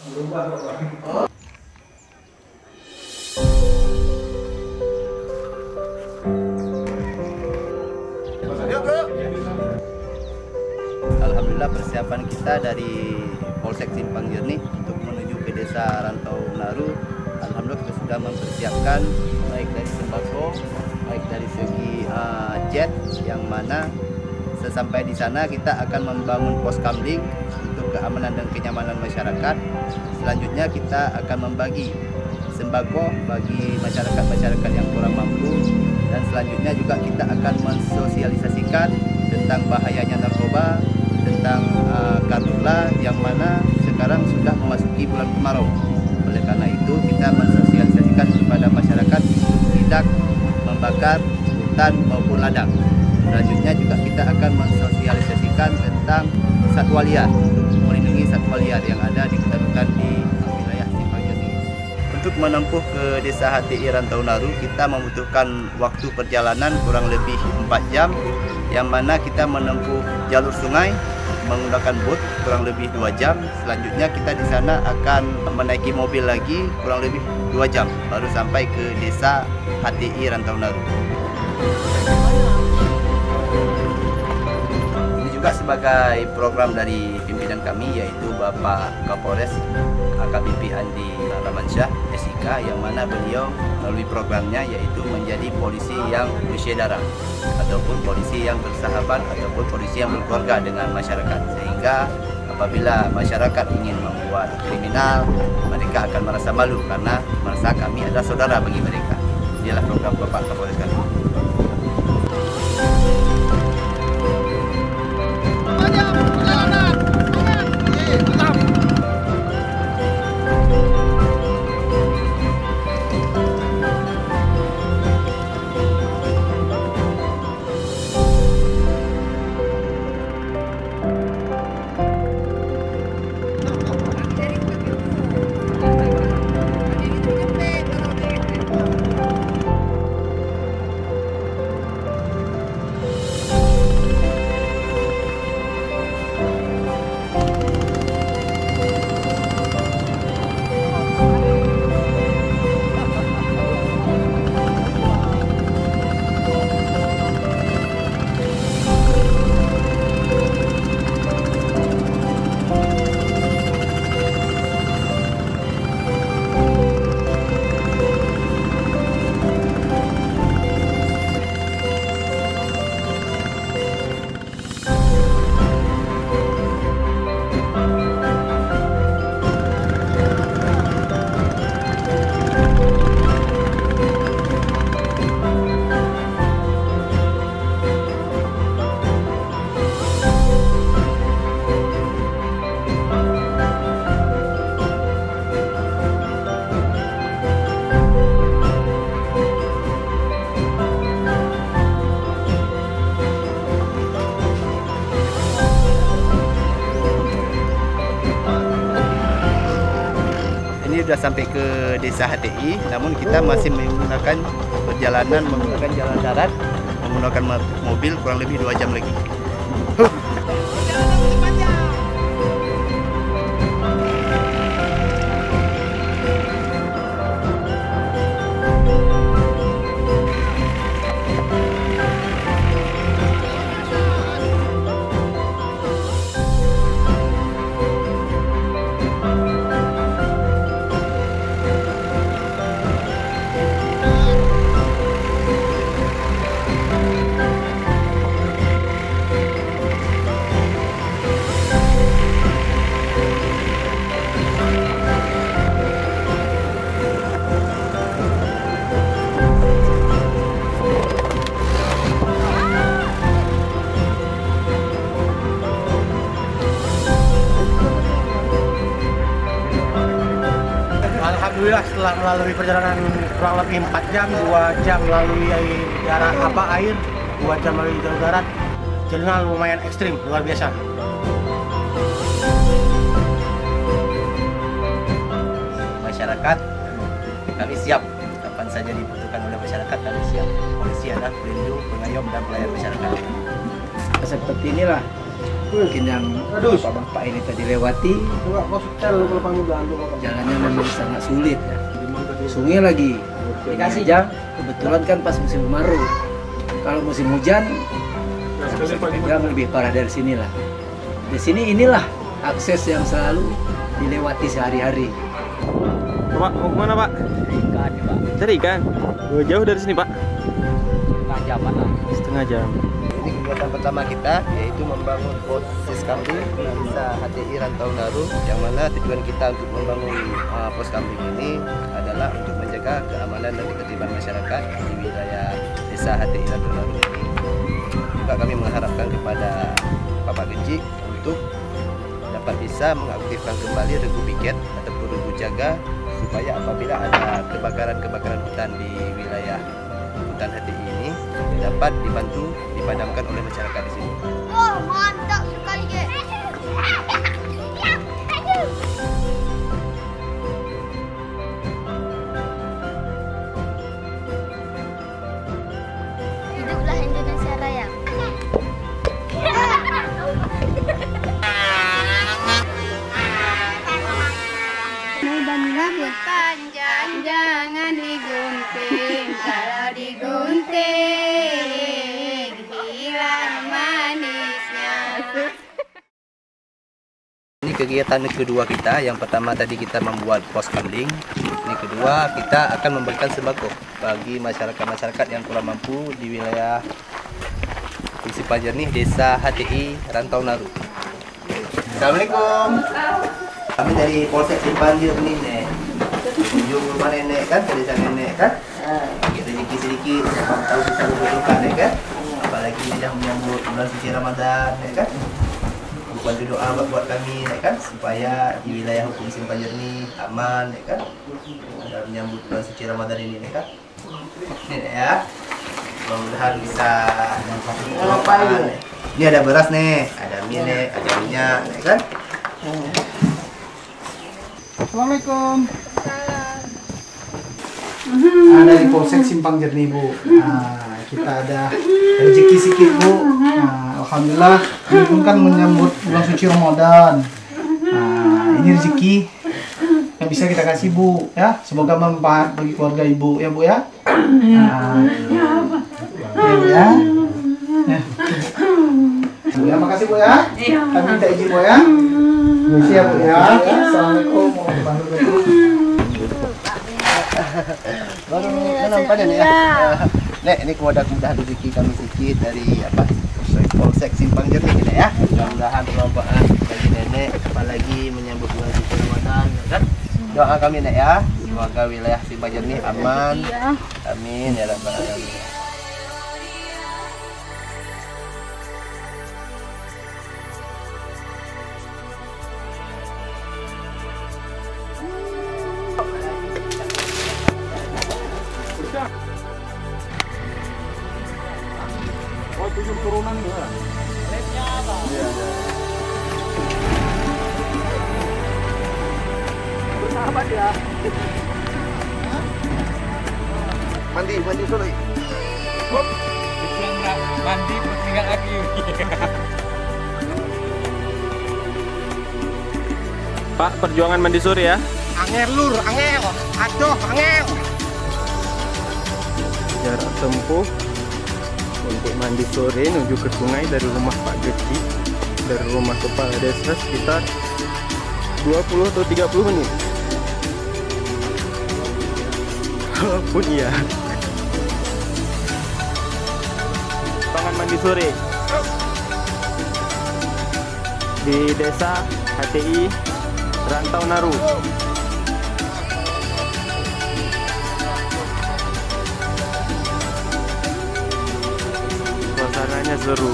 Alhamdulillah persiapan kita dari Polsek Simpang Jernih untuk menuju ke Desa Rantau Naru, alhamdulillah kita sudah mempersiapkan baik dari sembako, baik dari segi jet, yang mana sesampai di sana kita akan membangun pos kamling untuk keamanan dan kenyamanan masyarakat. Selanjutnya kita akan membagi sembako bagi masyarakat yang kurang mampu, dan selanjutnya juga kita akan mensosialisasikan tentang bahayanya narkoba, tentang karhutlah yang mana sekarang sudah memasuki bulan kemarau. Oleh karena itu kita mensosialisasikan kepada masyarakat tidak membakar hutan maupun ladang. Selanjutnya juga kita akan mensosialisasikan tentang satwa liar, untuk melindungi satwa liar yang ada di hutan-hutan di wilayah Simpang Jernih. Untuk menempuh ke Desa HTI Rantau Naru, kita membutuhkan waktu perjalanan kurang lebih 4 jam, yang mana kita menempuh jalur sungai menggunakan bot kurang lebih 2 jam. Selanjutnya kita di sana akan menaiki mobil lagi kurang lebih 2 jam baru sampai ke Desa HTI Rantau Naru. Ini juga sebagai program dari pimpinan kami, yaitu Bapak Kapolres AKBP Andi Ramansyah SIK, yang mana beliau melalui programnya yaitu menjadi polisi yang bersih darah, ataupun polisi yang bersahabat, ataupun polisi yang berkeluarga dengan masyarakat, sehingga apabila masyarakat ingin membuat kriminal, mereka akan merasa malu karena merasa kami adalah saudara bagi mereka. Inilah program Bapak Kapolres kami. Sudah sampai ke Desa HTI, namun kita masih menggunakan perjalanan menggunakan jalan darat, menggunakan mobil kurang lebih 2 jam lagi. Alhamdulillah setelah melalui perjalanan kurang lebih 4 jam, 2 jam melalui air, 2 jam melalui jalur darat, jalanan lumayan ekstrim, luar biasa. Masyarakat, kami siap. Kapan saja dibutuhkan oleh masyarakat, kami siap. Polisi adalah pelindung, pengayom, dan pelayan masyarakat. Seperti inilah Mungkin yang bapak-bapak ini tadi lewati, jalannya memang sangat sulit ya. Sungai lagi, dikasih jam, kebetulan kan pas musim kemarau. Kalau musim hujan, jam lebih parah dari sinilah. Di sini inilah akses yang selalu dilewati sehari-hari. Pak, mau kemana Pak? Ikan, Pak. Cari ikan. Jauh dari sini Pak? Setengah jaman lah. Setengah jam. Ini kegiatan pertama kita yaitu membangun pos kambing di desa HTI Rantau Naru, yang mana tujuan kita untuk membangun pos kambing ini adalah untuk menjaga keamanan dan ketertiban masyarakat di wilayah desa HTI Rantau Naru ini. Juga kami mengharapkan kepada Bapak Genci untuk dapat bisa mengaktifkan kembali regu piket ataupun regu jaga, supaya apabila ada kebakaran hutan di wilayah hutan HTI ini dapat dibantu dipadamkan oleh masyarakat di sini. Oh, mantap sekali, guys. Hiduplah Indonesia Raya. Rambut panjang jangan digunting, kalau digunting hilang manisnya. Ini kegiatan kedua kita. Yang pertama tadi kita membuat pos kambing. Ini kedua kita akan memberikan sembako bagi masyarakat yang kurang mampu di wilayah Simpang Jernih, Desa HTI Rantau Naru. Assalamualaikum. Kami dari Polsek Simpang Jernih nih. Kunjung rumah nenek kan, ke desa nenek kan. Kita sedikit-sedikit, siapa tahu bisa berdoa ya kan. Apalagi ini dah menyambut bulan suci Ramadan ya kan. Bantu doa buat kami ya kan, supaya di wilayah hukum Simpang Jernih aman ya kan. Dalam menyambut bulan suci Ramadan ini ya kan. Nenek ya. Mudah-mudahan bisa manfaat. Ini ada beras nih, ada mie nih, ada minyak ya kan. Assalamualaikum. Dari Polsek Simpang Jernih Bu. Nah, kita ada rezeki sedikit Bu. Nah, alhamdulillah ini kan menyambut bulan suci Ramadan. Nah, ini rezeki yang bisa kita kasih Bu ya. Semoga bermanfaat bagi keluarga Ibu ya Bu ya. Nah, ya Bu ya. Ya, makasih Bu ya. Kami minta izin Bu ya. Siap Bu ya. Assalamualaikum warahmatullahi wabarakatuh. Baru panen ya. Nek, ini mudah-mudahan rezeki kami sedikit dari Polsek Simpang Jernih kita ya. Mudah-mudahan bermanfaat bagi nenek, apalagi menyambut bulan suci Ramadan ya kan. Doa kami nek ya, semoga wilayah Simpang Jernih aman. Amin ya rabbal alamin. Oh, 7 turunan juga. Lednya apa? Iya. Bersahabat ya. Mandi sorry. Hop. Mandi tinggal lagi. Pak, perjuangan mandi sore ya. Angel lur, angel. Aduh, angel. Jarak tempuh untuk mandi sore menuju ke sungai dari rumah Pak Geci, dari rumah kepala desa sekitar 20 atau 30 menit. Walaupun iya. Tangan mandi sore di desa HTI Rantau Naru. Suasananya seru.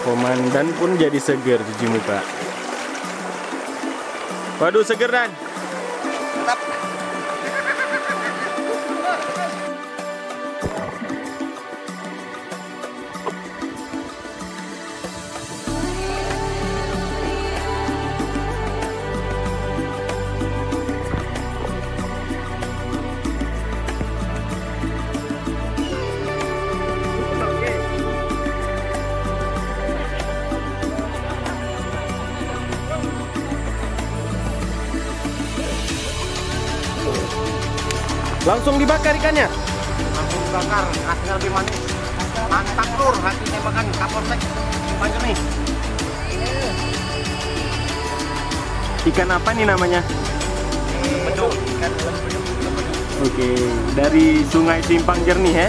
Komandan pun jadi seger cuci muka. Waduh, seger Dan. Langsung dibakar ikannya. Langsung dibakar, rasanya lebih manis. Mantap lur, hatinya makan Kapolsek Simpang Jernih. Ikan apa nih namanya? Beduk. Ikan beduk. Oke, dari Sungai Simpang Jernih ya.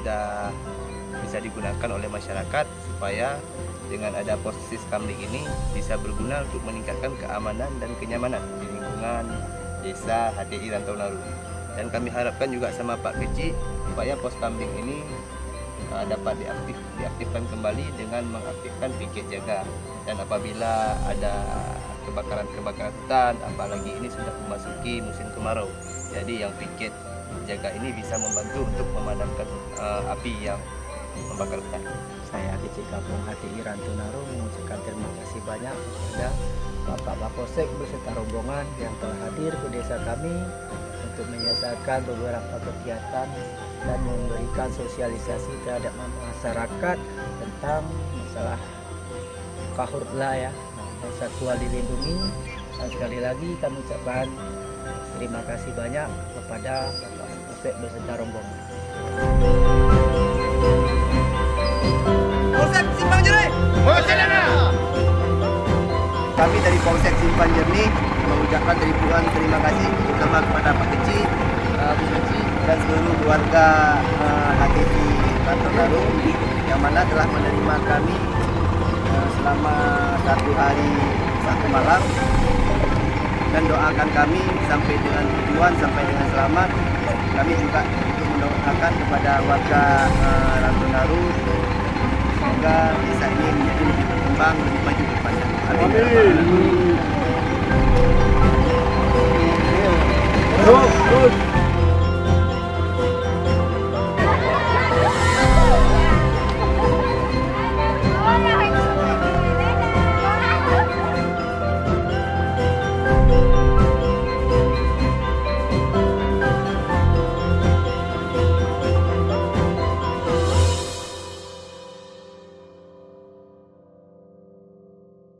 sudah bisa digunakan oleh masyarakat supaya dengan ada posisi kamling ini bisa berguna untuk meningkatkan keamanan dan kenyamanan di lingkungan desa HTI Rantau Naru. Dan kami harapkan juga sama Pak Kecik supaya pos kamling ini dapat diaktifkan kembali dengan mengaktifkan piket jaga. Dan apabila ada kebakaran hutan, apalagi ini sudah memasuki musim kemarau, jadi yang piket jaga ini bisa membantu untuk memadamkan api yang membakar hutan. Saya Kecik Kampung HTI Rantau Naru mengucapkan terima kasih banyak kepada Bapak Kapolsek beserta rombongan yang telah hadir ke desa kami untuk menyelesaikan beberapa kegiatan dan memberikan sosialisasi terhadap masyarakat tentang masalah kahurla ya, satwa dilindungi. Dan sekali lagi kami ucapkan terima kasih banyak kepada Bapak Kapolsek beserta rombongan. Polsek Simpang Jernih. Kami dari Polsek Simpang Jernih mengucapkan ribuan terima kasih terutama kepada Pak Kecik, Bu Kecik dan seluruh keluarga HTI Rantau Naru yang mana telah menerima kami selama 1 hari 1 malam dan doakan kami sampai dengan tujuan, sampai dengan selamat. Kami juga untuk mendoakan kepada warga Rantau Naru semoga desa ini menjadi lebih berkembang, lebih maju ke depannya. Amin.